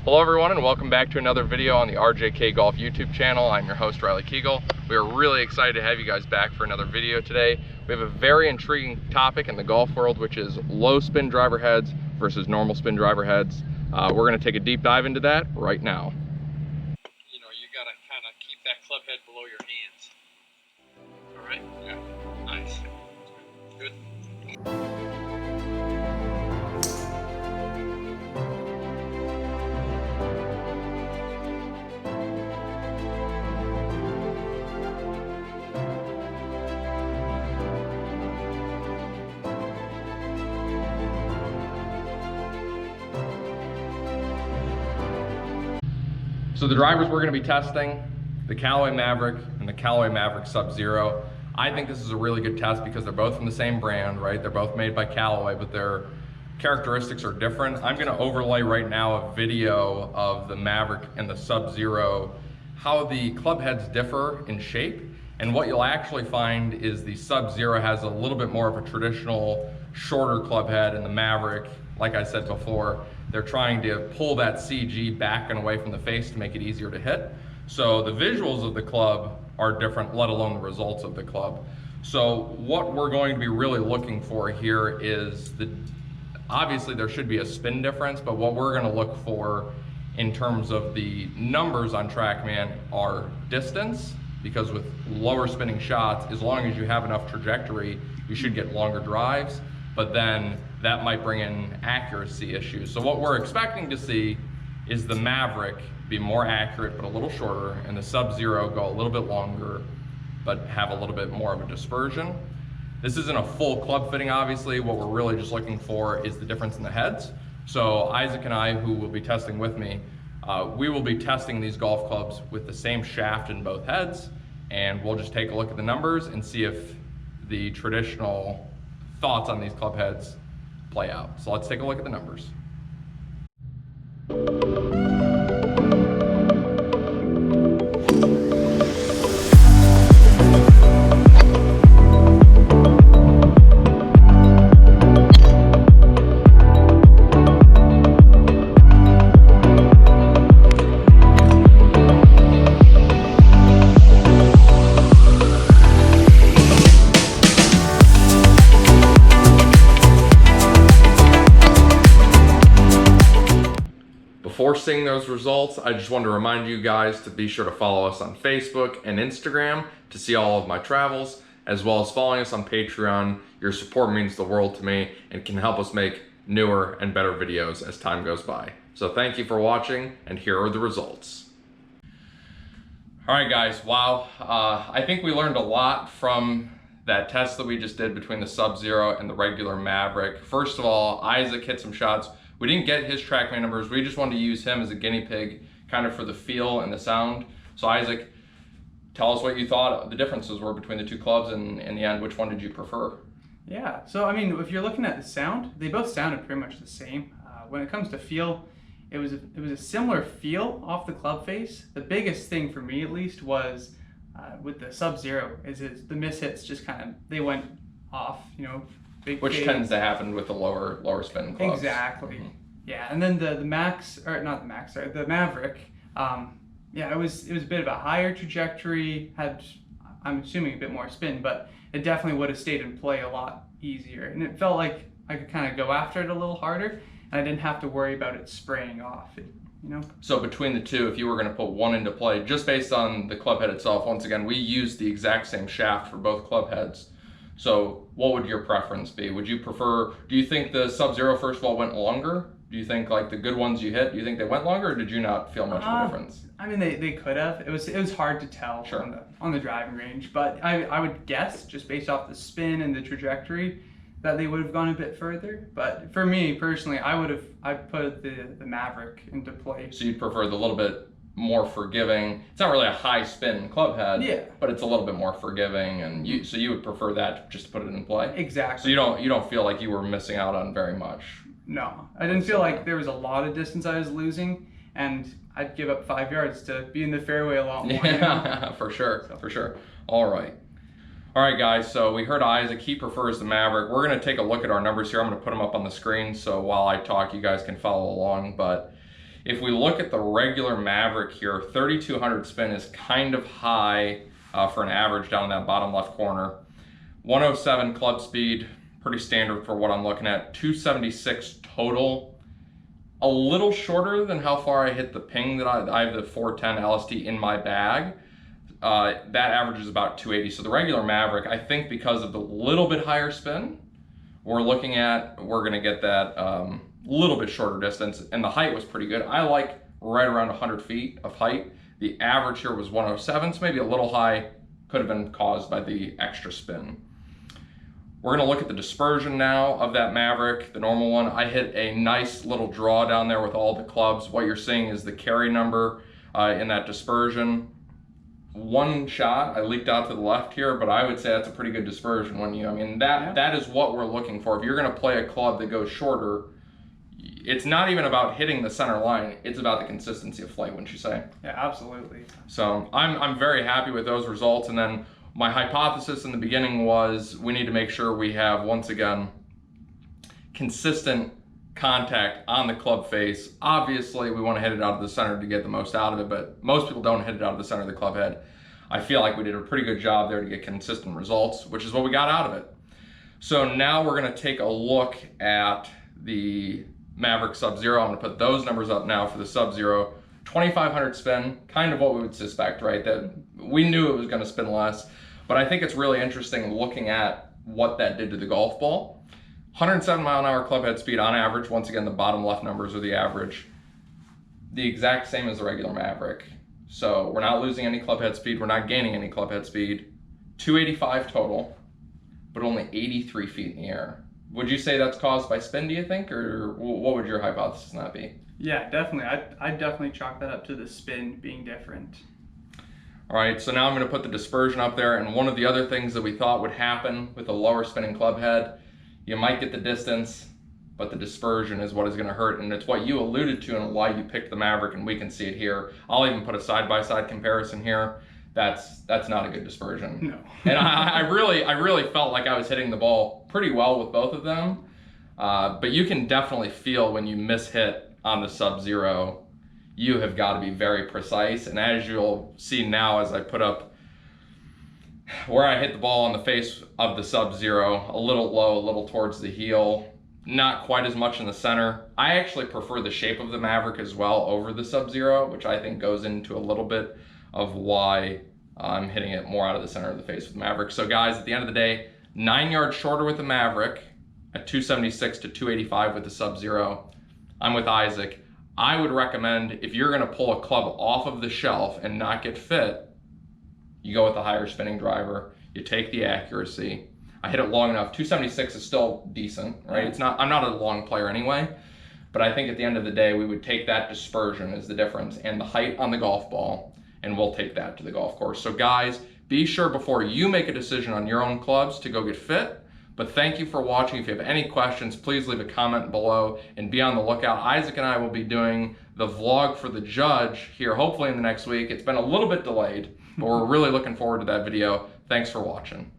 Hello everyone, and welcome back to another video on the RJK Golf YouTube channel. I'm your host, Riley Kegel. We are really excited to have you guys back for another video today. We have a very intriguing topic in the golf world, which is low spin driver heads versus normal spin driver heads. We're going to take a deep dive into that right now. You know, you got to kind of keep that club head below your hands. All right? Yeah. Nice. Good. So the drivers we're going to be testing, the Callaway Mavrik and the Callaway Mavrik Sub-Zero. I think this is a really good test because they're both from the same brand, right? They're both made by Callaway, but their characteristics are different. I'm going to overlay right now a video of the Mavrik and the Sub-Zero, how the club heads differ in shape. And what you'll actually find is the Sub-Zero has a little bit more of a traditional shorter club head, and the Mavrik, like I said before, they're trying to pull that CG back and away from the face to make it easier to hit. So the visuals of the club are different, let alone the results of the club. So what we're going to be really looking for here is obviously there should be a spin difference, but what we're going to look for in terms of the numbers on TrackMan are distance, because with lower spinning shots, as long as you have enough trajectory, you should get longer drives, but then that might bring in accuracy issues. So what we're expecting to see is the Mavrik be more accurate but a little shorter, and the Sub-Zero go a little bit longer but have a little bit more of a dispersion. This isn't a full club fitting, obviously. What we're really just looking for is the difference in the heads. So Izac and I, who will be testing with me, we will be testing these golf clubs with the same shaft in both heads, and we'll just take a look at the numbers and see if the traditional thoughts on these club heads play out. So let's take a look at the numbers. Before seeing those results, I just wanted to remind you guys to be sure to follow us on Facebook and Instagram to see all of my travels, as well as following us on Patreon. Your support means the world to me and can help us make newer and better videos as time goes by. So thank you for watching, and here are the results. All right guys, wow. I think we learned a lot from that test that we just did between the Sub-Zero and the regular Mavrik. First of all, Izac hit some shots. We didn't get his TrackMan numbers. We just wanted to use him as a guinea pig, kind of for the feel and the sound. So Izac, tell us what you thought the differences were between the two clubs, and in the end, which one did you prefer? Yeah, so I mean, if you're looking at the sound, they both sounded pretty much the same. When it comes to feel, it was a similar feel off the club face. The biggest thing for me, at least, was with the Sub-Zero, is the mishits just kind of, they went off, you know. Which tends to happen with the lower spin clubs. Exactly. Mm-hmm. Yeah, and then the Mavrik, yeah, it was a bit of a higher trajectory, had, I'm assuming, a bit more spin, but it definitely would have stayed in play a lot easier, and it felt like I could kind of go after it a little harder, and I didn't have to worry about it spraying off, you know? So between the two, if you were going to put one into play, just based on the club head itself, once again, we used the exact same shaft for both club heads. So what would your preference be? Would you prefer, do you think the Sub-Zero first of all went longer? Do you think like the good ones you hit, do you think they went longer, or did you not feel much of a difference? I mean, they could have. It was hard to tell. Sure. on the driving range, but I would guess, just based off the spin and the trajectory, that they would have gone a bit further. But for me personally, I'd put the Mavrik into play. So you'd prefer the little bit more forgiving. It's not really a high spin club head, yeah, but it's a little bit more forgiving, and so you would prefer that just to put it in play. Exactly. So you don't feel like you were missing out on very much. No, I didn't feel like there was a lot of distance I was losing, and I'd give up 5 yards to be in the fairway a lot more. Yeah, for sure, for sure. All right, guys. So we heard Izac. He prefers the Mavrik. We're gonna take a look at our numbers here. I'm gonna put them up on the screen, so while I talk, you guys can follow along. But If we look at the regular Mavrik here, 3,200 spin is kind of high for an average down in that bottom left corner. 107 club speed, pretty standard for what I'm looking at. 276 total, a little shorter than how far I hit the ping that I have the 410 LST in my bag. That average is about 280. So the regular Mavrik, I think because of the little bit higher spin, we're gonna get that little bit shorter distance, and the height was pretty good. I like right around 100 feet of height. The average here was 107, so maybe a little high, could have been caused by the extra spin. We're gonna look at the dispersion now of that Mavrik, the normal one. I hit a nice little draw down there with all the clubs. What you're seeing is the carry number in that dispersion. One shot, I leaked out to the left here, but I would say that's a pretty good dispersion. That is what we're looking for. If you're gonna play a club that goes shorter, it's not even about hitting the center line, it's about the consistency of flight, wouldn't you say? Yeah, absolutely. So I'm very happy with those results. And then my hypothesis in the beginning was we need to make sure we have, once again, consistent contact on the club face. Obviously, we want to hit it out of the center to get the most out of it, but most people don't hit it out of the center of the club head. I feel like we did a pretty good job there to get consistent results, which is what we got out of it. So now we're going to take a look at the Mavrik Sub-Zero. I'm going to put those numbers up now for the Sub-Zero. 2,500 spin, kind of what we would suspect, right? That we knew it was going to spin less, but I think it's really interesting looking at what that did to the golf ball. 107 mile an hour club head speed on average. Once again, the bottom left numbers are the average. The exact same as the regular Mavrik. So we're not losing any club head speed. We're not gaining any club head speed. 285 total, but only 83 feet in the air. Would you say that's caused by spin, do you think? Or what would your hypothesis not be? Yeah, definitely. I'd definitely chalk that up to the spin being different. All right, so now I'm going to put the dispersion up there. And one of the other things that we thought would happen with a lower spinning club head, you might get the distance, but the dispersion is what is going to hurt. And it's what you alluded to and why you picked the Mavrik, and we can see it here. I'll even put a side-by-side comparison here. That's not a good dispersion. No. And I really felt like I was hitting the ball pretty well with both of them. But you can definitely feel when you miss-hit on the Sub-Zero, you have got to be very precise. And as you'll see now, as I put up where I hit the ball on the face of the Sub-Zero, a little low, a little towards the heel, not quite as much in the center. I actually prefer the shape of the Mavrik as well over the Sub-Zero, which I think goes into a little bit of why I'm hitting it more out of the center of the face with the Mavrik. So guys, at the end of the day, 9 yards shorter with the Mavrik at 276 to 285 with the Sub-Zero. I'm with Izac. I would recommend, if you're gonna pull a club off of the shelf and not get fit, you go with the higher spinning driver, you take the accuracy. I hit it long enough. 276 is still decent, right? I'm not a long player anyway, but I think at the end of the day, we would take that dispersion as the difference and the height on the golf ball, and we'll take that to the golf course. So guys, be sure before you make a decision on your own clubs to go get fit. But thank you for watching. If you have any questions, please leave a comment below and be on the lookout. Izac and I will be doing the vlog for the judge here, hopefully in the next week. It's been a little bit delayed, but we're really looking forward to that video. Thanks for watching.